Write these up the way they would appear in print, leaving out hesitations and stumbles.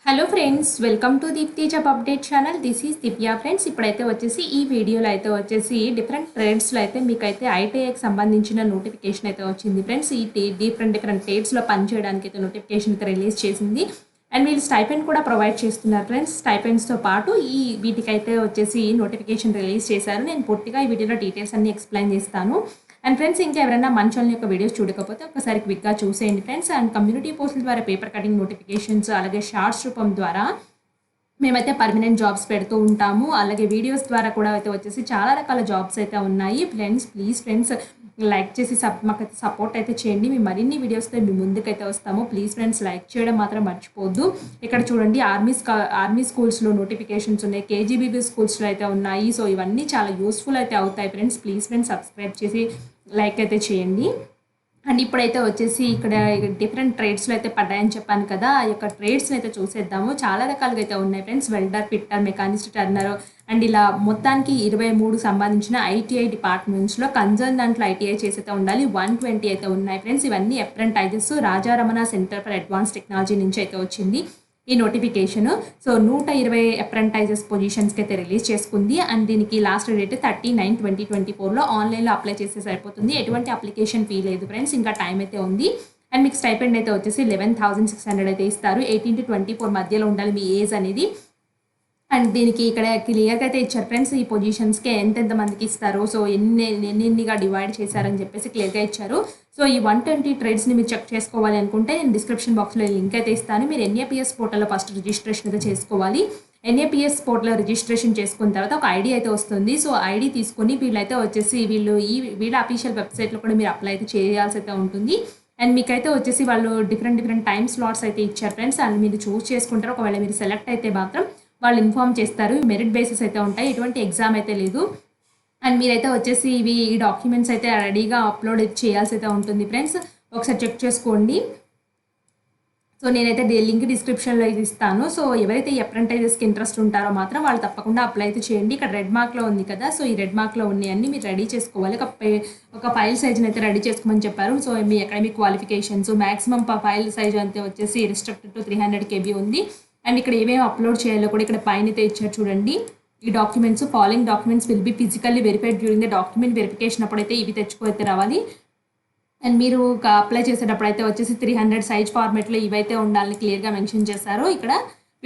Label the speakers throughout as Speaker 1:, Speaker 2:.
Speaker 1: Hello friends, welcome to Deepthi job update channel. This is Divya friends. ఇప్పుడైతే వచ్చేసి ఈ వీడియోలో అయితే వచ్చేసి డిఫరెంట్ ట్రేడ్స్లో అయితే మీకైతే ఐటీఐకి సంబంధించిన నోటిఫికేషన్ అయితే వచ్చింది ఫ్రెండ్స్. ఈ డిఫరెంట్ ట్రేడ్స్లో పనిచేయడానికి అయితే నోటిఫికేషన్ అయితే రిలీజ్ చేసింది. అండ్ వీళ్ళు స్టైపెండ్ కూడా ప్రొవైడ్ చేస్తున్నారు ఫ్రెండ్స్. స్టైపెండ్స్తో పాటు వీటికైతే వచ్చేసి నోటిఫికేషన్ రిలీజ్ చేశారు. నేను పూర్తిగా ఈ వీడియోలో డీటెయిల్స్ అన్ని ఎక్స్ప్లెయిన్ చేస్తాను. అండ్ ఫ్రెండ్స్, ఇంకా ఎవరైనా మన ఛానల్ యొక్క వీడియోస్ చూడకపోతే ఒకసారి క్విక్గా చూసేయండి ఫ్రెండ్స్. అండ్ కమ్యూనిటీ పోస్టుల ద్వారా పేపర్ కటింగ్ నోటిఫికేషన్స్, అలాగే షార్ట్స్ రూపం ద్వారా మేమైతే పర్మనెంట్ జాబ్స్ పెడుతూ ఉంటాము. అలాగే వీడియోస్ ద్వారా కూడా అయితే వచ్చేసి చాలా రకాల జాబ్స్ అయితే ఉన్నాయి ఫ్రెండ్స్. ప్లీజ్ ఫ్రెండ్స్, లైక్ చేసి మాకైతే సపోర్ట్ అయితే చేయండి. మేము మరిన్ని వీడియోస్తో మీ ముందుకైతే వస్తాము. ప్లీజ్ ఫ్రెండ్స్, లైక్ చేయడం మాత్రం మర్చిపోద్దు. ఇక్కడ చూడండి, ఆర్మీ స్కూల్స్లో నోటిఫికేషన్స్ ఉన్నాయి, కేజీబీబీ స్కూల్స్లో అయితే ఉన్నాయి. సో ఇవన్నీ చాలా యూస్ఫుల్ అయితే అవుతాయి ఫ్రెండ్స్. ప్లీజ్ ఫ్రెండ్స్, సబ్స్క్రైబ్ చేసి లైక్ అయితే చేయండి. అండ్ ఇప్పుడైతే వచ్చేసి ఇక్కడ డిఫరెంట్ ట్రేడ్స్లో అయితే పడ్డాయని చెప్పాను కదా, ఆ యొక్క ట్రేడ్స్ని అయితే చూసేద్దాము. చాలా రకాలుగా అయితే ఉన్నాయి friends. Welder, fitter, machinist, Turner and ఇలా మొత్తానికి 23 సంబంధించిన ఐటీఐ డిపార్ట్మెంట్స్లో కన్సర్న్ దాంట్లో ఐటీఐ చేసి అయితే ఉండాలి. 120 అయితే ఉన్నాయి ఫ్రెండ్స్. ఇవన్నీ అప్రెంటైజెస్ రాజారమణ సెంటర్ ఫర్ అడ్వాన్స్ టెక్నాలజీ నుంచి అయితే వచ్చింది ఈ నోటిఫికేషన్. సో 120 అప్రెంటైజెస్ పొజిషన్స్కి అయితే రిలీజ్ చేసుకుంది. అండ్ దీనికి లాస్ట్ డేట్ 30/9/2024లో ఆన్లైన్లో అప్లై చేస్తే సరిపోతుంది. ఎటువంటి అప్లికేషన్ ఫీ లేదు ఫ్రెండ్స్, ఇంకా టైం అయితే ఉంది. అండ్ మీకు స్టైపెండ్ అయితే వచ్చేసి 11,600 అయితే ఇస్తారు. 18 to 24 మధ్యలో ఉండాలి మీ ఏజ్ అనేది. అండ్ దీనికి ఇక్కడ క్లియర్గా అయితే ఇచ్చారు ఫ్రెండ్స్, ఈ పొజిషన్స్కి ఎంతెంత మందికి ఇస్తారు, సో ఎన్నిగా డివైడ్ చేశారని చెప్పేసి క్లియర్గా ఇచ్చారు. సో ఈ 120 ట్రేడ్స్ని మీరు చెక్ చేసుకోవాలి అనుకుంటే నేను డిస్క్రిప్షన్ బాక్స్లో లింక్ అయితే ఇస్తాను. మీరు ఎన్ఏపిఎస్ పోర్టల్లో ఫస్ట్ రిజిస్ట్రేషన్ అయితే చేసుకోవాలి. ఎన్ఏపిఎస్ పోర్టల్లో రిజిస్ట్రేషన్ చేసుకున్న తర్వాత ఒక ఐడి అయితే వస్తుంది. సో ఐడి తీసుకొని వీళ్ళైతే వచ్చేసి వీళ్ళ అఫీషియల్ వెబ్సైట్లో కూడా మీరు అప్లై అయితే చేయాల్సి అయితే ఉంటుంది. అండ్ మీకైతే వచ్చేసి వాళ్ళు డిఫరెంట్ టైమ్ స్లాట్స్ అయితే ఇచ్చారు ఫ్రెండ్స్. అండ్ మీరు చూస్ చేసుకుంటారు. ఒకవేళ మీరు సెలెక్ట్ అయితే మాత్రం వాళ్ళు ఇన్ఫామ్ చేస్తారు. మెరిట్ బేసిస్ అయితే ఉంటాయి, ఎటువంటి ఎగ్జామ్ అయితే లేదు. అండ్ మీరైతే వచ్చేసి ఈ డాక్యుమెంట్స్ అయితే రెడీగా అప్లోడ్ చేయాల్సి అయితే ఉంటుంది ఫ్రెండ్స్. ఒకసారి చెక్ చేసుకోండి. సో నేనైతే లింక్ డిస్క్రిప్షన్లో అయితే ఇస్తాను. సో ఎవరైతే ఈ అప్రెంటైజెస్కి ఇంట్రెస్ట్ ఉంటారో మాత్రం వాళ్ళు తప్పకుండా అప్లై అయితే చేయండి. ఇక్కడ రెడ్ మార్క్లో ఉంది కదా, సో ఈ రెడ్ మార్క్లో ఉన్నాయన్నీ మీరు రెడీ చేసుకోవాలి. ఒక ఫైల్ సైజ్ని అయితే రెడీ చేసుకోమని చెప్పారు. సో మీ academic qualifications, maximum file size అంతే వచ్చేసి రిస్ట్రిక్టెడ్ టు 300 KB ఉంది. అండ్ ఇక్కడ ఏమేమి అప్లోడ్ చేయాలో కూడా ఇక్కడ పైన అయితే ఇచ్చారు చూడండి. ఈ documents, following documents will be physically verified during the document verification అప్పుడైతే ఇవి తెచ్చుకో రావాలి. అండ్ మీరు అప్లై చేసేటప్పుడు అయితే వచ్చేసి 300 సైజ్ ఫార్మేట్లో ఇవైతే ఉండాలని క్లియర్గా మెన్షన్ చేశారు. ఇక్కడ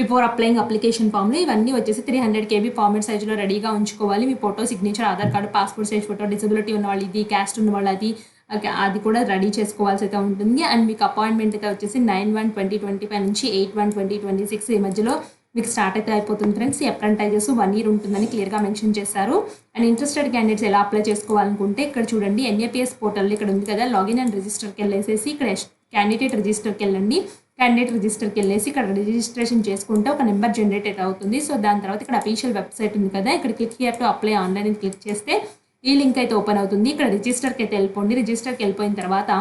Speaker 1: బిఫోర్ అప్లయింగ్ అప్లికేషన్ ఫామ్లో ఇవన్నీ వచ్చేసి 300 KB ఫార్మేట్ సైజులో రెడీగా ఉంచుకోవాలి. మీ photo, signature, Aadhaar card, passport size photo, disability ఉన్న వాళ్ళు ఇది, క్యాస్ట్ ఉన్న వాళ్ళు అది కూడా రెడీ చేసుకోవాల్సి అయితే ఉంటుంది. అండ్ మీకు అపాయింట్మెంట్ అయితే వచ్చేసి 9/1/2025 నుంచి 8/1/2026 ఈ మధ్యలో మీకు స్టార్ట్ అయితే అయిపోతుంది ఫ్రెండ్స్. ఈ అప్రెంటైజెస్ 1 year ఉంటుందని క్లియర్గా మెన్షన్ చేశారు. అండ్ ఇంట్రెస్టెడ్ క్యాండిడేట్స్ ఎలా అప్లై చేసుకోవాలనుకుంటే ఇక్కడ చూడండి, ఎన్ఏపిఎస్ పోర్టల్ ఇక్కడ ఉంది కదా, లాగిన్ అండ్ రిజిస్టర్కి వెళ్ళేసేసి ఇక్కడ క్యాండిడేట్ రిజిస్టర్కి వెళ్ళండి. క్యాండిడేట్ రిజిస్టర్కి వెళ్ళేసి ఇక్కడ రిజిస్ట్రేషన్ చేసుకుంటే ఒక నెంబర్ జనరేట్ అయితే అవుతుంది. సో దాని తర్వాత ఇక్కడ అఫీషియల్ వెబ్సైట్ ఉంది కదా, ఇక్కడ click here to apply online click చేస్తే ఈ లింక్ అయితే ఓపెన్ అవుతుంది. ఇక్కడ రిజిస్టర్కి అయితే వెళ్ళిపోండి. రిజిస్టర్కి వెళ్ళిపోయిన తర్వాత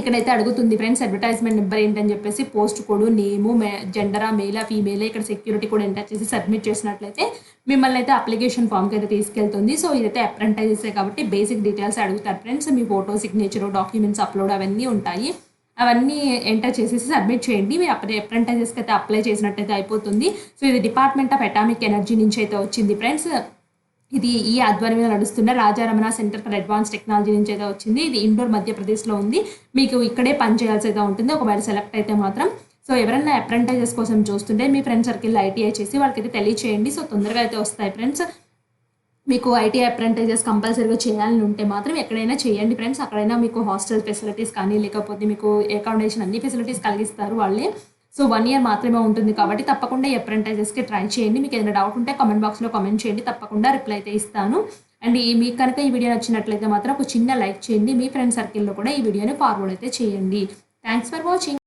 Speaker 1: ఇక్కడైతే అడుగుతుంది ఫ్రెండ్స్, అడ్వర్టైజ్మెంట్ నెంబర్ ఏంటని చెప్పేసి, పోస్ట్ కోడ్, నేము, జెండరా, మేలా, ఫీమేలా, ఇక్కడ సెక్యూరిటీ కోడ్ ఎంటర్ చేసి సబ్మిట్ చేసినట్లయితే మిమ్మల్ని అయితే అప్లికేషన్ ఫామ్కి అయితే తీసుకెళ్తుంది. సో ఇదైతే అప్రెంటైజెసే కాబట్టి బేసిక్ డీటెయిల్స్ అడుగుతారు ఫ్రెండ్స్. మీ ఫోటో, సిగ్నేచర్, డాక్యుమెంట్స్ అప్లోడ్ అవన్నీ ఉంటాయి. అవన్నీ ఎంటర్ చేసేసి సబ్మిట్ చేయండి. మీరు అప్రెంటైజెస్కి అయితే అప్లై చేసినట్టయితే అయిపోతుంది. సో ఇది డిపార్ట్మెంట్ ఆఫ్ అటామిక్ ఎనర్జీ నుంచి అయితే వచ్చింది ఫ్రెండ్స్. ఇది ఈ ఆధ్వర్యంలో నడుస్తున్న రాజారమణ సెంటర్ ఫర్ అడ్వాన్స్ టెక్నాలజీ నుంచి అయితే వచ్చింది. ఇది ఇండోర్ మధ్యప్రదేశ్లో ఉంది. మీకు ఇక్కడే పని చేయాల్సి అయితే ఉంటుంది ఒకవేళ సెలెక్ట్ అయితే మాత్రం. సో ఎవరైనా అప్రెంటైజెస్ కోసం చూస్తుంటే మీ ఫ్రెండ్ సర్కిల్లో ఐటీఐ చేసి వాళ్ళకైతే తెలియచేయండి. సో తొందరగా అయితే వస్తాయి ఫ్రెండ్స్. మీకు ఐటీఐ అప్రెంటైజెస్ కంపల్సరీగా చేయాలని ఉంటే మాత్రం ఎక్కడైనా చేయండి ఫ్రెండ్స్. అక్కడైనా మీకు హాస్టల్ ఫెసిలిటీస్ కానీ లేకపోతే మీకు అకామిడేషన్ అన్ని ఫెసిలిటీస్ కలిగిస్తారు వాళ్ళే. సో 1 year మాత్రమే ఉంటుంది కాబట్టి తప్పకుండా ఈ అప్రెంటైజెస్కి ట్రై చేయండి. మీకు ఏదైనా డౌట్ ఉంటే కామెంట్ బాక్స్లో కామెంట్ చేయండి, తప్పకుండా రిప్లై అయితే ఇస్తాను. అండ్ మీకు కనుక ఈ వీడియో నచ్చినట్లయితే మాత్రం ఒక చిన్న లైక్ చేయండి. మీ ఫ్రెండ్ సర్కిల్లో కూడా ఈ వీడియోని ఫార్వర్డ్ అయితే చేయండి. Thanks for watching.